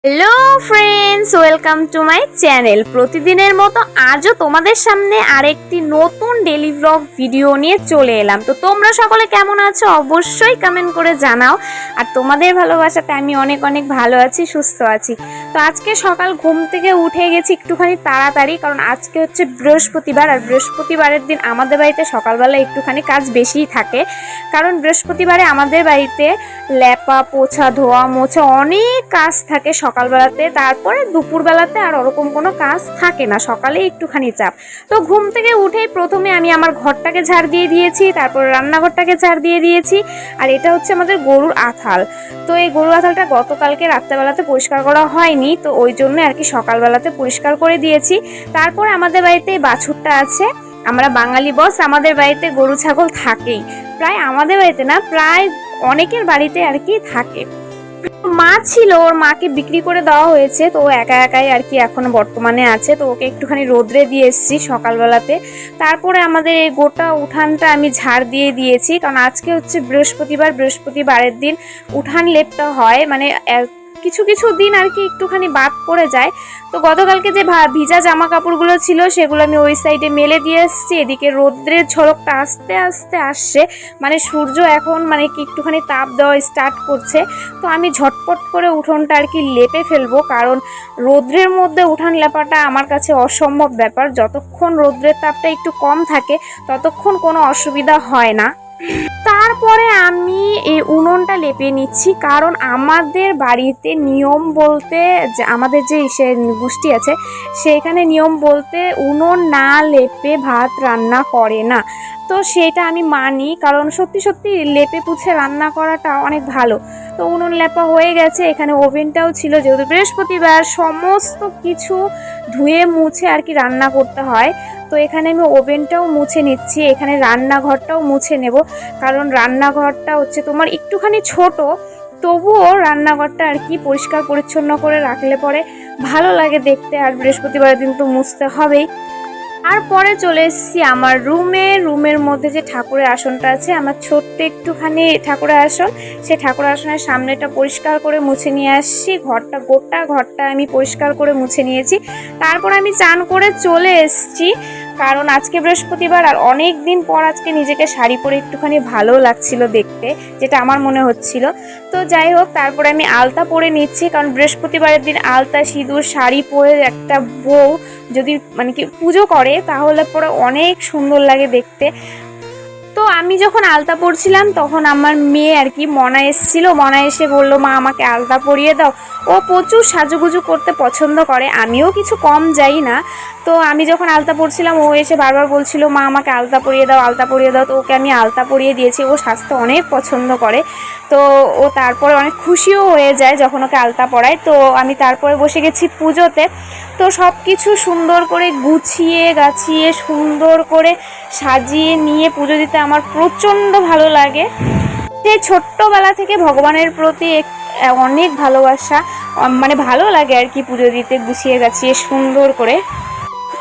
Hello friends, welcome to my channel. প্রতিদিনের মতো আজও তোমাদের সামনে আরেকটি নতুন ডেলি ব্লগ ভিডিও নিয়ে চলে এলাম। তো তোমরা সকলে কেমন আছো অবশ্যই কমেন্ট করে জানাও। আর তোমাদের ভালোবাসাতে আমি অনেক অনেক ভালো আছি, সুস্থ আছি। তো আজকে সকাল ঘুম থেকে উঠে গেছি একটুখানি তাড়াতাড়ি, কারণ আজকে হচ্ছে বৃহস্পতিবার। আর বৃহস্পতিবারের দিন আমাদের বাড়িতে সকালবেলা একটুখানি কাজ বেশিই থাকে, কারণ বৃহস্পতিবারে আমাদের বাড়িতে লেপা পোছা ধোয়া মোছা অনেক কাজ থাকে সকালবেলাতে। তারপরে দুপুরবেলাতে আর ওরকম কোনো কাজ থাকে না, সকালে একটুখানি চাপ। তো ঘুম থেকে উঠেই প্রথমে আমি আমার ঘরটাকে ঝাড় দিয়ে দিয়েছি, তারপর রান্নাঘরটাকে ঝাড় দিয়ে দিয়েছি। আর এটা হচ্ছে আমাদের গরুর আঁথাল। তো এই গরুর আঁথালটা গতকালকে রাত্রেবেলাতে পরিষ্কার করা হয়নি, তো ওই জন্য আর কি সকালবেলাতে পরিষ্কার করে দিয়েছি। তারপরে আমাদের বাড়িতে এই বাছুরটা আছে। আমরা বাঙালি বস, আমাদের বাড়িতে গরু ছাগল থাকেই, প্রায় আমাদের বাড়িতে না, প্রায় অনেকের বাড়িতে আর কি থাকে। মা ছিল, ওর মাকে বিক্রি করে দেওয়া হয়েছে, তো ও একা একাই আর কি এখনো বর্তমানে আছে। তো ওকে একটুখানি রোদ্রে দিয়ে এসেছি সকালবেলাতে। তারপরে আমাদের এই গোটা উঠানটা আমি ঝাড় দিয়ে দিয়েছি, কারণ আজকে হচ্ছে বৃহস্পতিবার। বৃহস্পতিবারের দিন উঠান লেপটা হয়, মানে কিছু কিছু দিন আর কি একটুখানি বাদ পড়ে যায়। তো গতকালকে যে ভিজা জামা কাপড়গুলো ছিল সেগুলো আমি ওই সাইডে মেলে দিয়ে এসেছি। এদিকে রোদ্রের ঝলকটা আস্তে আস্তে আসছে, মানে সূর্য এখন মানে কি একটুখানি তাপ দেওয়া স্টার্ট করছে। তো আমি ঝটপট করে উঠোনটা আর কি লেপে ফেলবো, কারণ রোদ্রের মধ্যে উঠান লেপাটা আমার কাছে অসম্ভব ব্যাপার। যতক্ষণ রোদ্রের তাপটা একটু কম থাকে ততক্ষণ কোনো অসুবিধা হয় না। তারপরে আমি এই উনুনটা লেপে নিচ্ছি, কারণ আমাদের বাড়িতে নিয়ম বলতে, যে আমাদের যে গোষ্ঠী আছে সেইখানে নিয়ম বলতে উনুন না লেপে ভাত রান্না করে না। তো সেটা আমি মানি, কারণ সত্যি সত্যি লেপে পুছে রান্না করাটা অনেক ভালো। তো উনুন লেপা হয়ে গেছে, এখানে ওভেনটাও ছিল, যেহেতু বৃহস্পতিবার সমস্ত কিছু ধুয়ে মুছে আর কি রান্না করতে হয়। তো এখানে আমি ওভেনটাও মুছে নিচ্ছি, এখানে রান্নাঘরটাও মুছে নেব, কারণ রান্নাঘরটা হচ্ছে তোমার একটুখানি ছোট, তবুও রান্নাঘরটা আর কি পরিষ্কার পরিচ্ছন্ন করে রাখলে পরে ভালো লাগে দেখতে। আর বৃহস্পতিবারের দিন তো মুছতে হবেই। তারপরে চলে এসেছি আমার রুমের মধ্যে যে ঠাকুরের আসনটা আছে, আমার ছোট্ট একটুখানি ঠাকুরের আসন, সেই ঠাকুরের আসনের সামনেটা পরিষ্কার করে মুছে নিয়ে আসছি। গোটা ঘরটা আমি পরিষ্কার করে মুছে নিয়েছি। তারপর আমি চান করে চলে এসেছি, কারণ আজকে বৃহস্পতিবার আর অনেক দিন পর আজকে নিজেকে শাড়ি পরে একটুখানি ভালো লাগছিল দেখতে, যেটা আমার মনে হচ্ছিল। তো যাই হোক, তারপরে আমি আলতা পরে নিচ্ছি, কারণ বৃহস্পতিবারের দিন আলতা সিঁদুর শাড়ি পরে একটা বউ যদি মানে কি পুজো করে তাহলে পরে অনেক সুন্দর লাগে দেখতে। তো আমি যখন আলতা পরছিলাম তখন আমার মেয়ে আর কি মনা এসেছিল, মনা এসে বলল, মা আমাকে আলতা পরিয়ে দাও। ও প্রচুর সাজুগুজু করতে পছন্দ করে, আমিও কিছু কম যাই না। তো আমি যখন আলতা পরছিলাম ও এসে বারবার বলছিল, মা আমাকে আলতা পরিয়ে দাও, আলতা পরিয়ে দাও। তো ওকে আমি আলতা পরিয়ে দিয়েছি, ও সাজতে অনেক পছন্দ করে। তো ও তারপরে অনেক খুশিও হয়ে যায় যখন ওকে আলতা পরায়। তো আমি তারপরে বসে গেছি পুজোতে। তো সব কিছু সুন্দর করে গুছিয়ে গাছিয়ে সুন্দর করে সাজিয়ে নিয়ে পুজো দিতে আমার প্রচণ্ড ভালো লাগে। সেই ছোট্টবেলা থেকে ভগবানের প্রতি অনেক ভালোবাসা, মানে ভালো লাগে আর কি পুজো দিতে গুছিয়ে গাছিয়ে সুন্দর করে।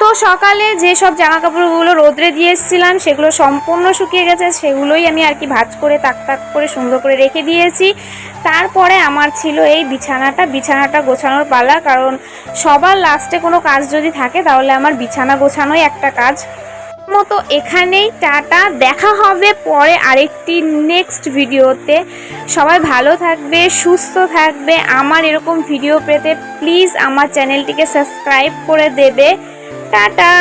তো সকালে যেসব জামা কাপড়গুলো রোদ্রে দিয়ে এসেছিলাম সেগুলো সম্পূর্ণ শুকিয়ে গেছে, সেগুলোই আমি আর কি ভাঁজ করে তাক তাক করে সুন্দর করে রেখে দিয়েছি। তারপরে আমার ছিল এই বিছানাটা গোছানোর পালা, কারণ সবার লাস্টে কোনো কাজ যদি থাকে তাহলে আমার বিছানা গোছানোই একটা কাজ। মতো এখানেই টাটা, দেখা হবে পরে আরেকটি নেক্সট ভিডিওতে। সবাই ভালো থাকবে, সুস্থ থাকবে। আমার এরকম ভিডিও পেতে প্লিজ আমার চ্যানেলটিকে সাবস্ক্রাইব করে দেবে। টাটা।